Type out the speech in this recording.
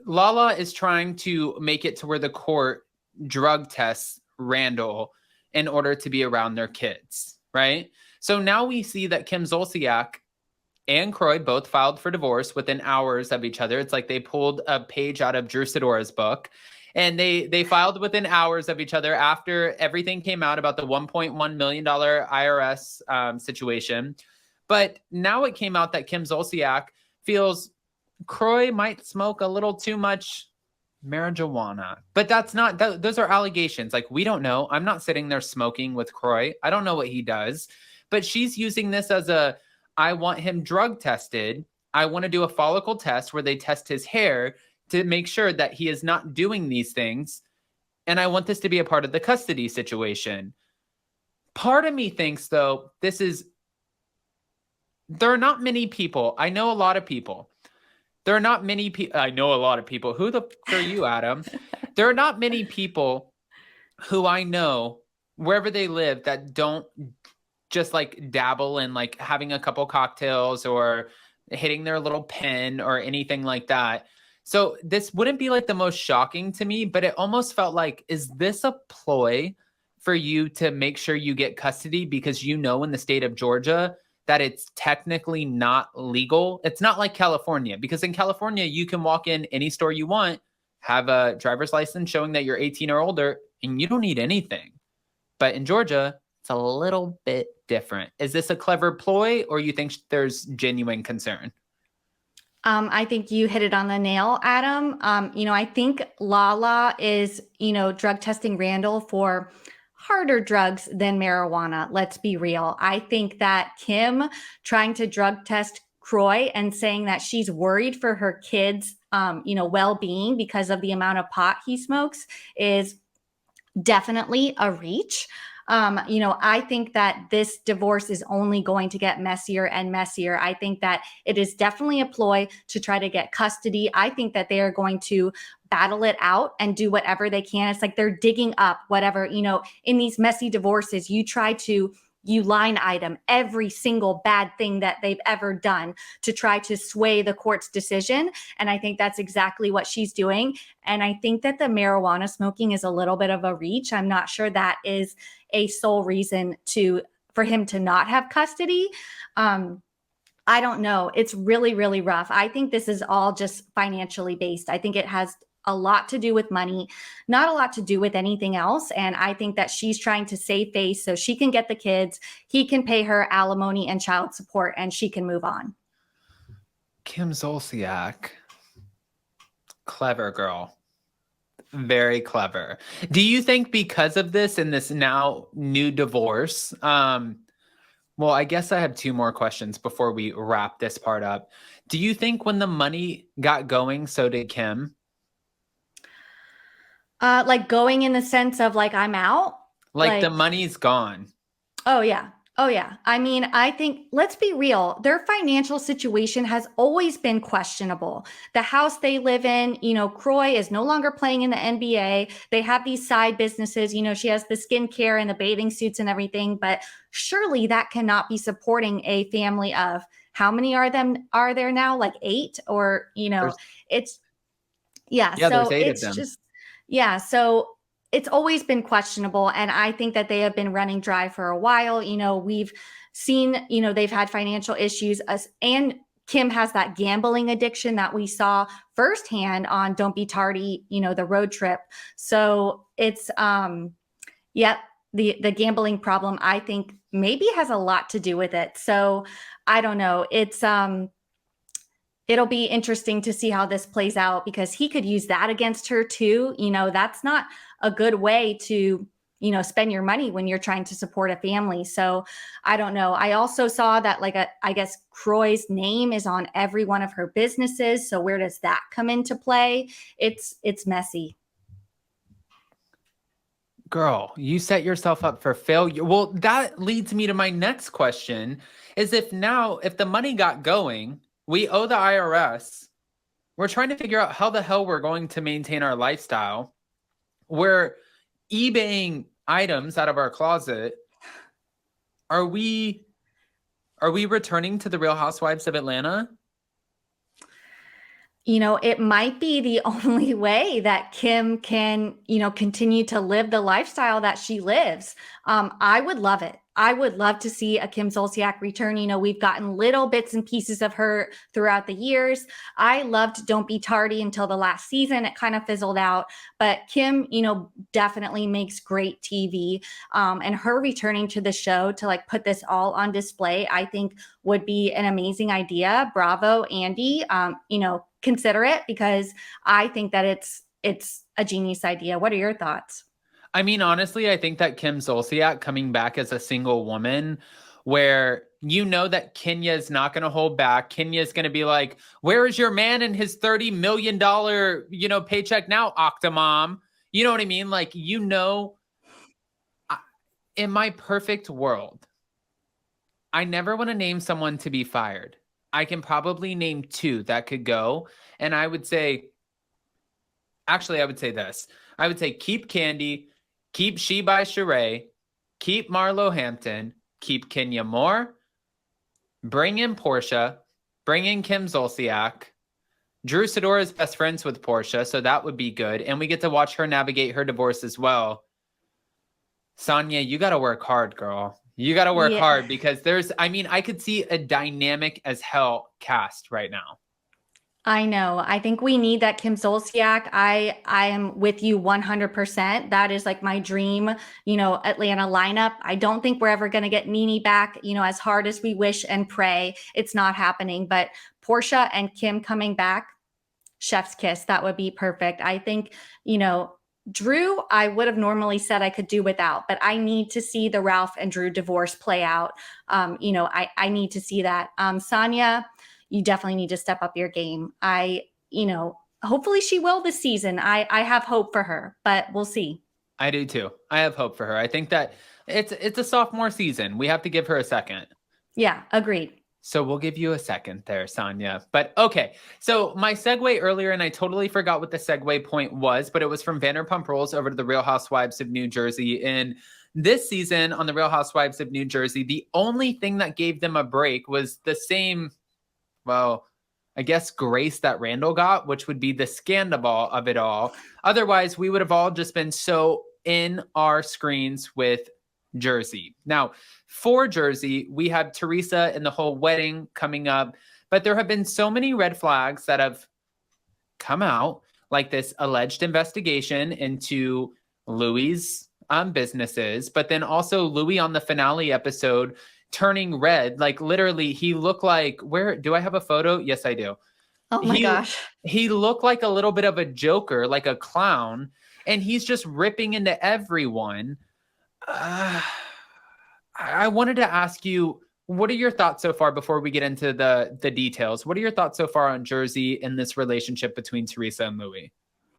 Lala is trying to make it to where the court drug tests Randall in order to be around their kids, right? So now we see that Kim Zolciak and Croy both filed for divorce within hours of each other. It's like they pulled a page out of Drew Sidora's book, and they filed within hours of each other after everything came out about the $1.1 million IRS situation. But now it came out that Kim Zolciak feels Croy might smoke a little too much marijuana. But that's not, those are allegations. Like, we don't know. I'm not sitting there smoking with Croy. I don't know what he does. But she's using this as I want him drug tested. I want to do a follicle test where they test his hair to make sure that he is not doing these things. And I want this to be a part of the custody situation. Part of me thinks, though, there are not many people. I know a lot of people. There are not many people. I know a lot of people. Who the f are you, Adam? There are not many people who I know, wherever they live, that don't just like dabble in like having a couple cocktails or hitting their little pen or anything like that. So this wouldn't be like the most shocking to me, but it almost felt like, is this a ploy for you to make sure you get custody? Because you know, in the state of Georgia, that it's technically not legal. It's not like California, because in California, you can walk in any store you want, have a driver's license showing that you're 18 or older, and you don't need anything. But in Georgia, it's a little bit different. Is this a clever ploy, or you think there's genuine concern? I think you hit it on the nail, Adam. I think Lala is, drug testing Randall for harder drugs than marijuana. Let's be real. I think that Kim trying to drug test Croy and saying that she's worried for her kids, well-being because of the amount of pot he smokes is definitely a reach. I think that this divorce is only going to get messier and messier. I think that it is definitely a ploy to try to get custody. I think that they are going to battle it out and do whatever they can. It's like they're digging up whatever, in these messy divorces, you line item every single bad thing that they've ever done to try to sway the court's decision. And I think that's exactly what she's doing. And I think that the marijuana smoking is a little bit of a reach. I'm not sure that is a sole reason for him to not have custody. I don't know. It's really, really rough. I think this is all just financially based. I think it has a lot to do with money, not a lot to do with anything else. And I think that she's trying to save face so she can get the kids, he can pay her alimony and child support, and she can move on. Kim Zolciak, clever girl. Very clever. Do you think because of this and this now new divorce, well, I guess I have two more questions before we wrap this part up. Do you think when the money got going, so did Kim? Like going in the sense of like, I'm out? Like the money's gone. Oh, yeah. Oh, yeah. I mean, I think, let's be real, their financial situation has always been questionable. The house they live in, Croy is no longer playing in the NBA. They have these side businesses. She has the skincare and the bathing suits and everything, but surely that cannot be supporting a family of, how many are there now? Like 8 or, it's, yeah. So there's 8 it's of them. just, yeah. So it's always been questionable. And I think that they have been running dry for a while. We've seen, they've had financial issues, and Kim has that gambling addiction that we saw firsthand on Don't Be Tardy, the road trip. So it's, the gambling problem, I think maybe has a lot to do with it. So I don't know. It'll be interesting to see how this plays out, because he could use that against her too. That's not a good way to, spend your money when you're trying to support a family. So I don't know. I also saw that I guess Croy's name is on every one of her businesses. So where does that come into play? It's messy. Girl, you set yourself up for failure. Well, that leads me to my next question, is if the money got going, we owe the IRS. We're trying to figure out how the hell we're going to maintain our lifestyle. We're eBaying items out of our closet. Are we returning to the Real Housewives of Atlanta? It might be the only way that Kim can, continue to live the lifestyle that she lives. I would love it. I would love to see a Kim Zolciak return. We've gotten little bits and pieces of her throughout the years. I loved Don't Be Tardy until the last season. It kind of fizzled out, but Kim, definitely makes great TV. And her returning to the show to like put this all on display, I think would be an amazing idea. Bravo, Andy. Consider it, because I think that it's a genius idea. What are your thoughts? I mean, honestly, I think that Kim Zolciak coming back as a single woman, where that Kenya's not going to hold back. Kenya's going to be like, where is your man and his $30 million, paycheck now, Octomom? You know what I mean? Like, in my perfect world, I never want to name someone to be fired. I can probably name two that could go. And I would say this. I would say keep Candy, keep She by Sheree, keep Marlo Hampton, keep Kenya Moore, bring in Portia, bring in Kim Zolciak. Drew Sidora is best friends with Portia, so that would be good. And we get to watch her navigate her divorce as well. Sonia, you got to work hard, girl. You got to work hard, because I could see a dynamic as hell cast right now. I know. I think we need that Kim Zolciak. I am with you 100%. That is like my dream, Atlanta lineup. I don't think we're ever going to get Nene back, as hard as we wish and pray. It's not happening. But Portia and Kim coming back, chef's kiss. That would be perfect. I think, Drew, I would have normally said I could do without, but I need to see the Ralph and Drew divorce play out. I need to see that. Sonia, you definitely need to step up your game. Hopefully she will this season. I have hope for her, but we'll see. I do too. I have hope for her. I think that it's a sophomore season. We have to give her a second. Yeah, agreed. So we'll give you a second there, Sonia. But okay, so my segue earlier, and I totally forgot what the segue point was, but it was from Vanderpump Rules over to the Real Housewives of New Jersey. And this season on the Real Housewives of New Jersey, the only thing that gave them a break was the same, well, I guess grace that Randall got, which would be the scandal of it all. Otherwise, we would have all just been so in our screens with Jersey. Now, for Jersey, we have Teresa and the whole wedding coming up, but there have been so many red flags that have come out, like this alleged investigation into Louis' businesses, but then also Louis on the finale episode turning red. Like literally, he looked like, where do I have a photo? Yes, I do. Oh my gosh. He looked like a little bit of a joker, like a clown, and he's just ripping into everyone. I wanted to ask you, what are your thoughts so far before we get into the details? What are your thoughts so far on Jersey and this relationship between Teresa and Louis?